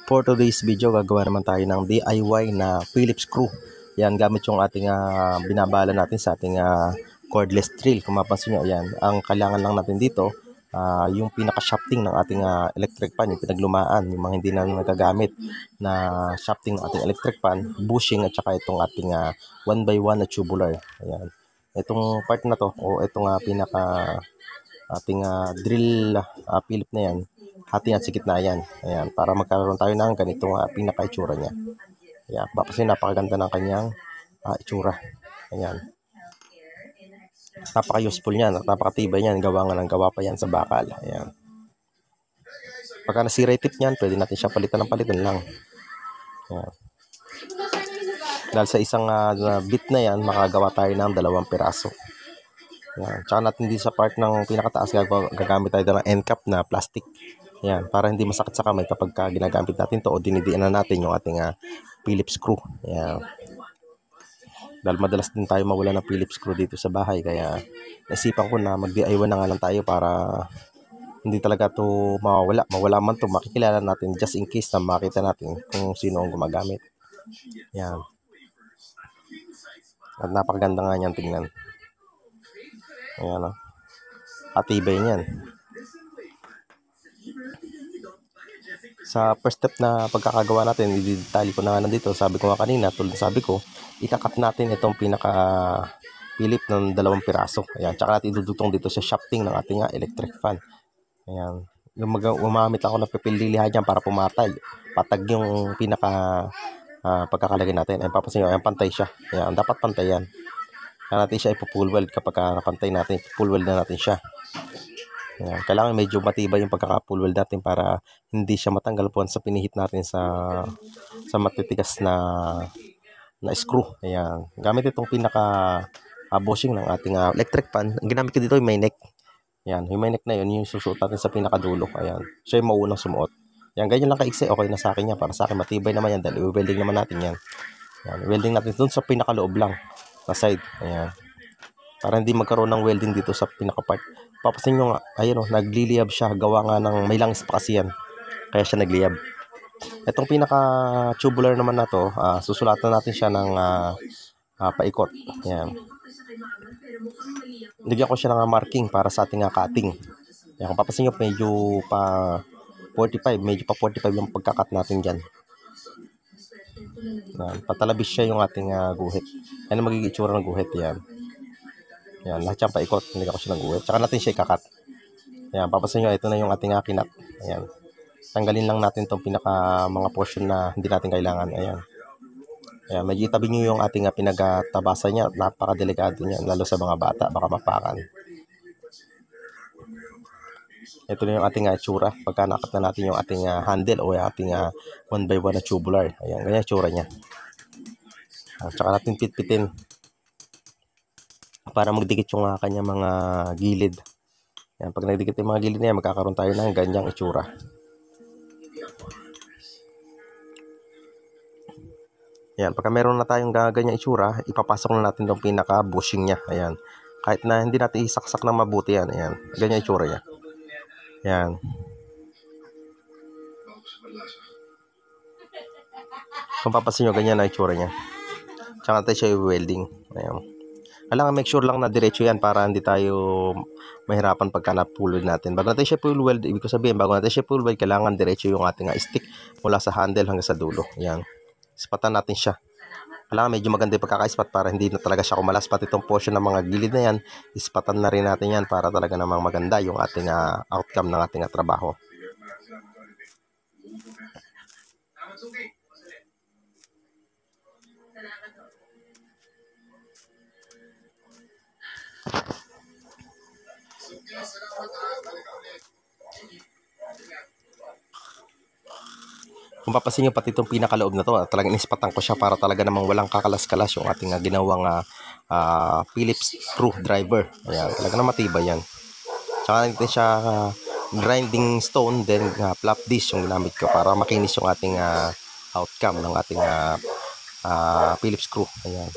For today's video, gagawa naman tayo ng DIY na Phillips screw. Yan, gamit yung ating binabala natin sa ating cordless drill. Kung mapansin nyo, yan, ang kailangan lang natin dito, yung pinaka-shafting ng ating electric pan, yung pinaglumaan, yung mga hindi na nagagamit na shafting ng ating electric pan, bushing, at saka itong ating 1x1 na tubular. Ayan. Itong part na to, o itong pinaka ating drill Philip na yan, hati at sikit na yan. Ayan, para magkaroon tayo ng ganitong pinaka-itsura niya. Ayan, papasin, napakaganda ng kanyang itsura. Ayan. Napaka-useful niyan at napakatibay niyan. Gawa nga ng gawa pa yan sa bakal. Ayan. Pagka nasira yung tip niyan, pwede natin siya palitan ng palitan lang. Ayan. Dahil sa isang bit na yan, makagawa tayo ng 2 piraso. Ayan. Tsaka natin dito sa part ng pinakataas, gagamit tayo ng end cap na plastic. Ayan, para hindi masakit sa kamay kapag ginagamit natin to o dinidiin na natin yung ating Phillips screw. Ayan. Dahil madalas din tayo mawala ng Phillips screw dito sa bahay, kaya naisipan ko na mag-DIY na nga lang tayo para hindi talaga to mawala. Mawala man to, makikilala natin just in case na makita natin kung sino ang gumagamit. Ayan. At napakaganda nga niyan tingnan. Ayan, atibay niyan. Sa first step na pagkakagawa natin, i-detalye ko na nga nandito. Sabi ko nga kanina, tulad sabi ko, ikakat natin itong pinaka Philip ng 2 piraso. Ayan, tsaka natin idudugtong dito sa shafting ng ating electric fan. Ayan, umamit ako ng pipililihan dyan para pumatay. Patag yung pinaka pagkakalagay natin. Ayan, papasin nyo, ayan, pantay siya. Ayan, dapat pantay yan. Kaya natin siya ipo-full weld. Kapag napantay natin, full weld na natin siya. Ayan, kailangan medyo matibay yung pagkaka-full weld natin para hindi siya matanggal po sa pinihit natin sa matitigas na screw. Ayan, gamit itong pinaka bushing ng ating electric pan. Ang ginamit ko dito yung may neck. Ayan, yung may neck na yun, yung susuot natin sa pinakadulo. Ayan, siya yung maunang sumuot. Ayan, ganyan lang kaiksi, okay na sa akin yan. Para sa akin, matibay naman yan dahil i-welding naman natin yan. Ayan, welding natin dun sa pinakaloob lang na side. Ayan, para hindi magkaroon ng welding dito sa pinaka-part. Papasin nyo nga, ayun nagliliyab siya. Gawa nga ng may langis pa kasi yan, kaya siya nagliyab. Itong pinaka-tubular naman na to, susulatan natin siya ng paikot. Ayan. Lagyan ko siya ng marking para sa ating cutting. Ayan, kung papasin nyo, medyo pa 45, medyo pa 45 yung pagkakat natin dyan. Ayan, patalabis siya yung ating guhit. Ayan ang magiging itsura ng guhit. Ayan. Ayan, lahat yan paikot. Nilagyan ko siya ng guhit. Tsaka natin siya ikakat. Ayan, papasin nyo, ito na yung ating kinat. Ayan. Tanggalin lang natin itong mga portion na hindi natin kailangan. Ayan. Ayan, medyo itabi nyo yung ating pinagtabasa niya. Napakadelikado niya, lalo sa mga bata. Baka mapakan. Ito na yung ating itsura. Pagka nakat na natin yung ating handle o yung ating 1x1 na tubular. Ayan, ganyan itsura niya. Tsaka natin pitpitin para magdikit yung kanyang mga gilid. Ayan, pag nagdikit yung mga gilid niya, magkakaroon tayo ng ganyang itsura. Ayan, pagka meron na tayong ganyang itsura, ipapasok na natin itong pinaka-bushing niya. Ayan, kahit na hindi natin isaksak ng mabuti yan. Ayan, ganyan itsura niya. Ayan. Kung papasin nyo, ganyan na itsura niya. Tsaka natin siya i-welding. Ayan. Kailangan make sure lang na diretso yan para hindi tayo mahirapan pagka na-full weld natin. Bago natin siya full weld, ibig ko sabihin, bago natin siya full weld, kailangan diretso yung ating stick mula sa handle hanggang sa dulo. Ayan. Ispatan natin siya. Kailangan medyo maganda yung pagkaka-ispat para hindi na talaga siya kumalas. Pati itong portion ng mga gilid na yan, ispatan na rin natin yan para talaga namang maganda yung ating outcome ng ating trabaho. Kung papasin nyo, pati itong pinakaloob na to, talagang inispatan ko siya para talaga namang walang kakalas-kalas yung ating ginawang Phillips screwdriver. Ayan, talaga na matibay yan. Tsaka natin siya grinding stone, then flap disc yung ginamit ko para makinis yung ating outcome ng ating Phillips screw. Ayan.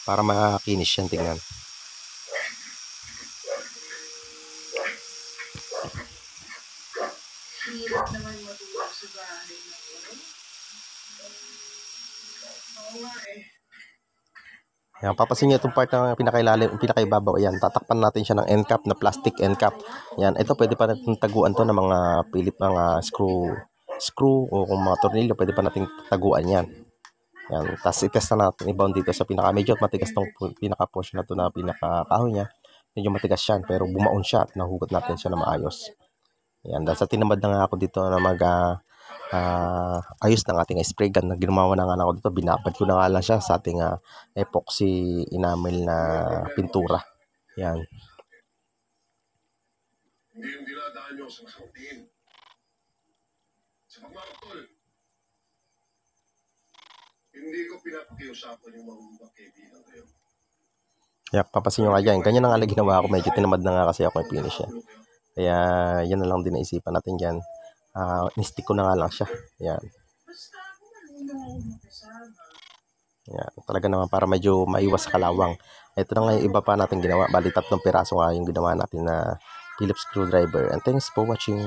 Para makinis yan, tingnan. Hirap naman matulog sa bahay. Ayan, papasin niyo itong part ng pinakailalim, pinakaibabaw. Ayan, tatakpan natin siya ng end cap na plastic end cap. Ayan, ito pwede pa natin taguan to ng mga Philip, mga screw o kung mga tornilyo, pwede pa nating taguan yan. Ayan, tapos i-test na natin i-bound dito sa pinaka, medyo matigas tong pinaka portion na to na pinaka kahoy niya. Medyo matigas yan, pero bumaon siya at nahugot natin siya na maayos. Ayan, dahil sa tinamad na nga ako dito na ayos ng ating spray gun na ginawa na nga ako dito, binabad ko na nga lang siya sa ating epoxy enamel na pintura. Yan. Hindi yung dinadaan nyo sa masamutin. Sa pagmakatol, hindi ko pinapakiusapan yung mga kaibigan kayo. Yeah, papasin nyo nga yan. Ganyan na nga lang ginawa ako. Medyo tinamad na nga kasi ako yung finish yan. Kaya yan na lang din naisipan natin dyan. Ni-stick ko na nga lang siya. Yan. Yan. Talaga naman para medyo maiwas sa kalawang. Ito na nga yung iba pa natin ginawa. Bali 3 piraso nga yung ginawa natin na Phillips screwdriver. And thanks for watching.